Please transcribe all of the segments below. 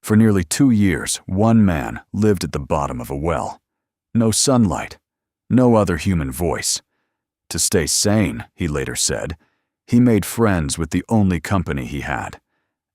For nearly 2 years, one man lived at the bottom of a well. No sunlight, no other human voice. To stay sane, he later said, he made friends with the only company he had: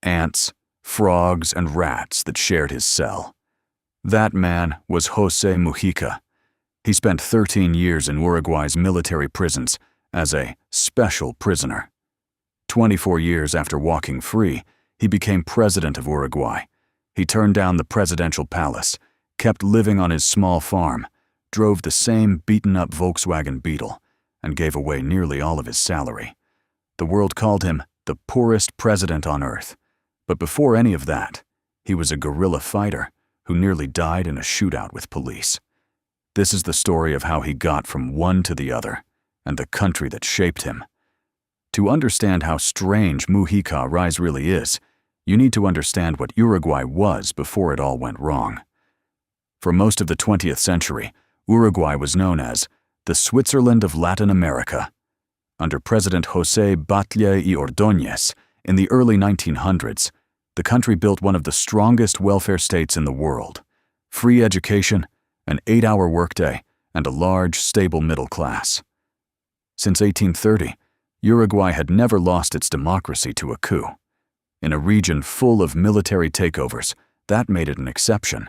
ants, frogs, and rats that shared his cell. That man was José Mujica. He spent 13 years in Uruguay's military prisons as a special prisoner. 24 years after walking free, he became president of Uruguay. He turned down the presidential palace, kept living on his small farm, drove the same beaten-up Volkswagen Beetle, and gave away nearly all of his salary. The world called him the poorest president on earth. But before any of that, he was a guerrilla fighter who nearly died in a shootout with police. This is the story of how he got from one to the other, and the country that shaped him. To understand how strange Mujica's rise really is, you need to understand what Uruguay was before it all went wrong. For most of the 20th century, Uruguay was known as the Switzerland of Latin America. Under President José Batlle y Ordóñez in the early 1900s, the country built one of the strongest welfare states in the world: free education, an 8-hour workday, and a large, stable middle class. Since 1830, Uruguay had never lost its democracy to a coup. In a region full of military takeovers, that made it an exception.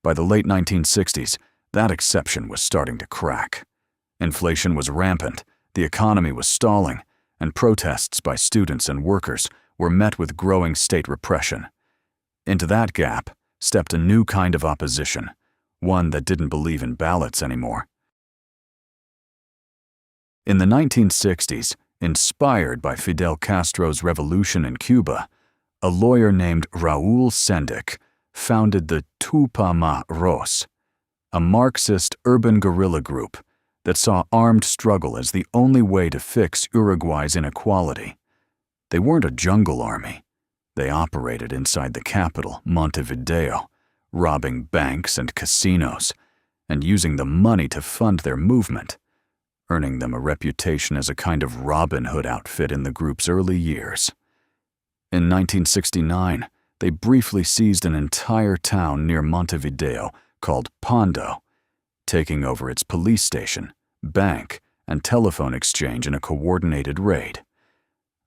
By the late 1960s, that exception was starting to crack. Inflation was rampant, the economy was stalling, and protests by students and workers were met with growing state repression. Into that gap stepped a new kind of opposition, one that didn't believe in ballots anymore. In the 1960s, inspired by Fidel Castro's revolution in Cuba, a lawyer named Raúl Sendic founded the Tupamaros, a Marxist urban guerrilla group that saw armed struggle as the only way to fix Uruguay's inequality. They weren't a jungle army. They operated inside the capital, Montevideo, robbing banks and casinos, and using the money to fund their movement, earning them a reputation as a kind of Robin Hood outfit in the group's early years. In 1969, they briefly seized an entire town near Montevideo called Pando, taking over its police station, bank, and telephone exchange in a coordinated raid.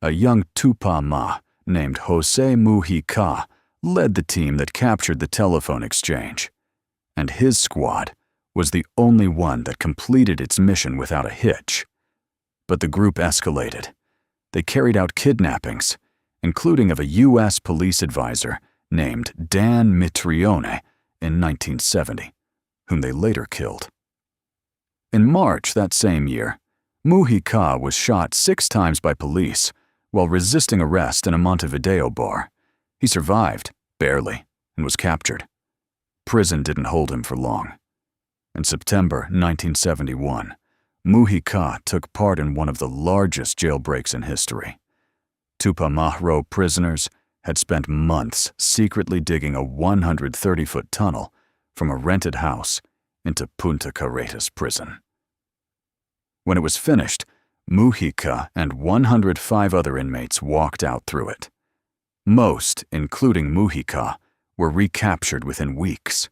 A young Tupama named José Mujica led the team that captured the telephone exchange, and his squad was the only one that completed its mission without a hitch. But the group escalated. They carried out kidnappings, including of a U.S. police advisor named Dan Mitrione in 1970, whom they later killed. In March that same year, Mujica was shot 6 times by police while resisting arrest in a Montevideo bar. He survived, barely, and was captured. Prison didn't hold him for long. In September 1971, Mujica took part in one of the largest jailbreaks in history. Tupamaro prisoners had spent months secretly digging a 130-foot tunnel from a rented house into Punta Carretas prison. When it was finished, Mujica and 105 other inmates walked out through it. Most, including Mujica, were recaptured within weeks.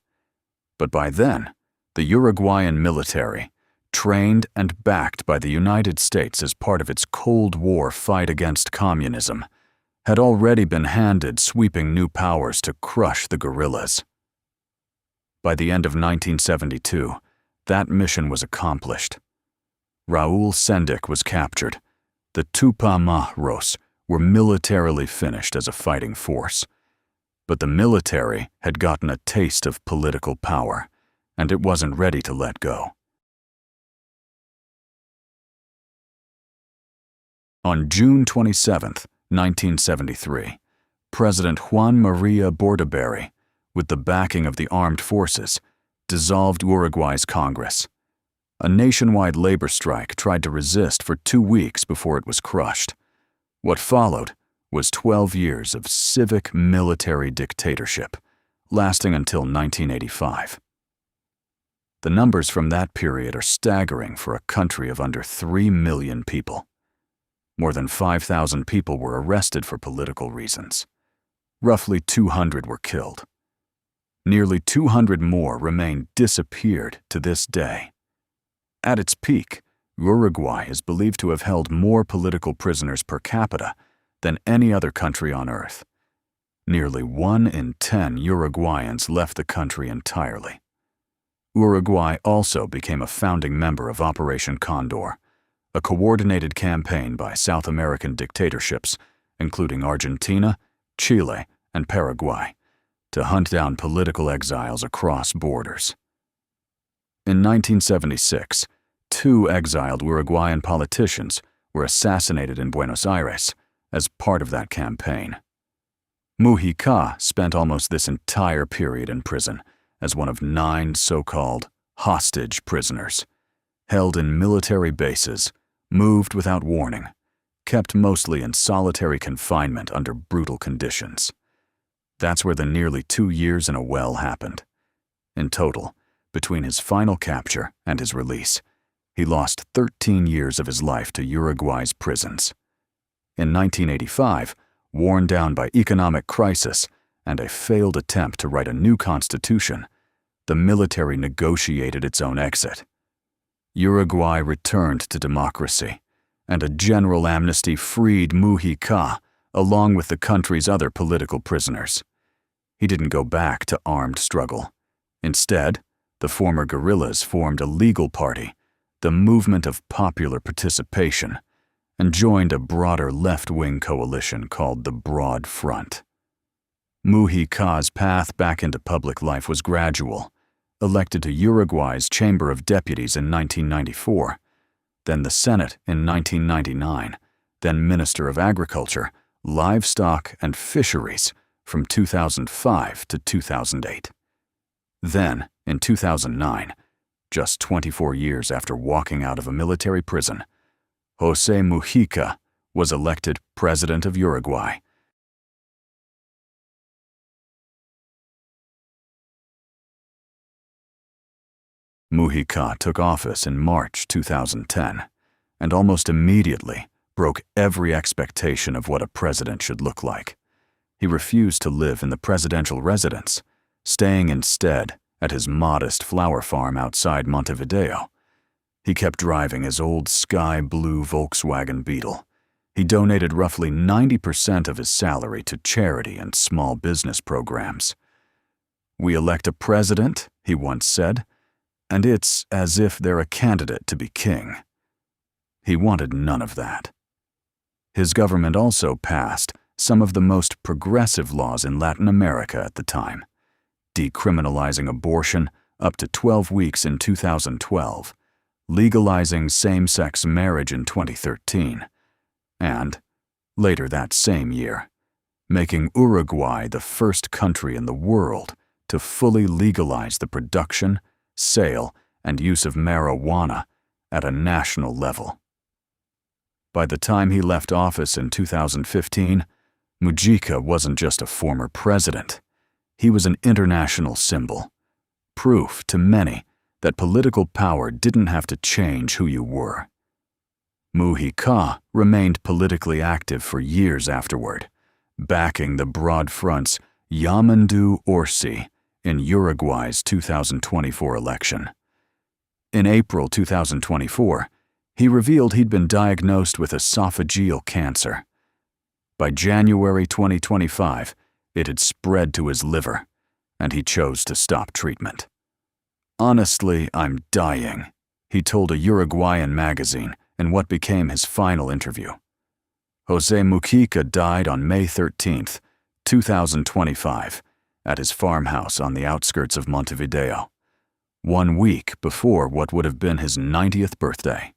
But by then, the Uruguayan military, trained and backed by the United States as part of its Cold War fight against communism, had already been handed sweeping new powers to crush the guerrillas. By the end of 1972, that mission was accomplished. Raúl Sendic was captured. The Tupamaros were militarily finished as a fighting force. But the military had gotten a taste of political power, and it wasn't ready to let go. On June 27, 1973, President Juan María Bordaberry, with the backing of the armed forces, dissolved Uruguay's Congress. A nationwide labor strike tried to resist for 2 weeks before it was crushed. What followed was 12 years of civic military dictatorship, lasting until 1985. The numbers from that period are staggering for a country of under 3 million people. More than 5,000 people were arrested for political reasons. roughly 200 were killed. Nearly 200 more remain disappeared to this day. At its peak, Uruguay is believed to have held more political prisoners per capita than any other country on earth. Nearly 1 in 10 Uruguayans left the country entirely. Uruguay also became a founding member of Operation Condor, a coordinated campaign by South American dictatorships, including Argentina, Chile, and Paraguay, to hunt down political exiles across borders. In 1976, 2 exiled Uruguayan politicians were assassinated in Buenos Aires as part of that campaign. Mujica spent almost this entire period in prison as one of 9 so-called hostage prisoners, held in military bases, moved without warning, kept mostly in solitary confinement under brutal conditions. That's where the nearly 2 years in a well happened. In total, between his final capture and his release, he lost 13 years of his life to Uruguay's prisons. In 1985, worn down by economic crisis and a failed attempt to write a new constitution, the military negotiated its own exit. Uruguay returned to democracy, and a general amnesty freed Mujica along with the country's other political prisoners. He didn't go back to armed struggle. Instead, the former guerrillas formed a legal party, the Movement of Popular Participation, and joined a broader left-wing coalition called the Broad Front. Mujica's path back into public life was gradual. Elected to Uruguay's Chamber of Deputies in 1994, then the Senate in 1999, then Minister of Agriculture, Livestock and Fisheries from 2005 to 2008. Then, in 2009, just 24 years after walking out of a military prison, José Mujica was elected President of Uruguay. Mujica took office in March 2010, and almost immediately broke every expectation of what a president should look like. He refused to live in the presidential residence, staying instead at his modest flower farm outside Montevideo. He kept driving his old sky blue Volkswagen Beetle. He donated roughly 90% of his salary to charity and small business programs. "We elect a president," he once said, "and it's as if they're a candidate to be king." He wanted none of that. His government also passed some of the most progressive laws in Latin America at the time, decriminalizing abortion up to 12 weeks in 2012, legalizing same-sex marriage in 2013, and, later that same year, making Uruguay the first country in the world to fully legalize the production, sale, and use of marijuana at a national level. By the time he left office in 2015, Mujica wasn't just a former president. He was an international symbol, proof to many that political power didn't have to change who you were. Mujica remained politically active for years afterward, backing the Broad Front's Yamandu Orsi in Uruguay's 2024 election. In April 2024, he revealed he'd been diagnosed with esophageal cancer. By January 2025, it had spread to his liver, and he chose to stop treatment. "Honestly, I'm dying," he told a Uruguayan magazine in what became his final interview. José Mujica died on May 13, 2025, at his farmhouse on the outskirts of Montevideo, 1 week before what would have been his 90th birthday.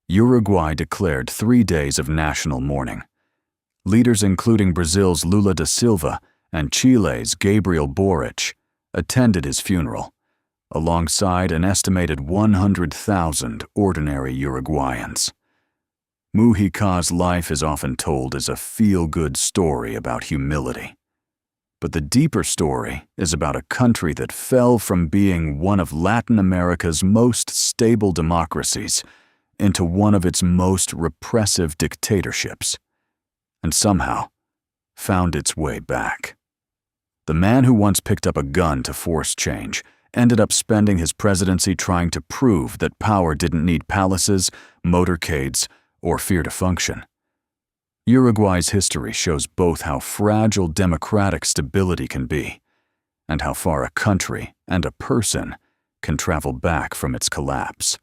Uruguay declared 3 days of national mourning. Leaders including Brazil's Lula da Silva and Chile's Gabriel Boric attended his funeral, alongside an estimated 100,000 ordinary Uruguayans. Mujica's life is often told as a feel-good story about humility. But the deeper story is about a country that fell from being one of Latin America's most stable democracies into one of its most repressive dictatorships, and somehow found its way back. The man who once picked up a gun to force change ended up spending his presidency trying to prove that power didn't need palaces, motorcades, or fear to function. Uruguay's history shows both how fragile democratic stability can be and how far a country and a person can travel back from its collapse.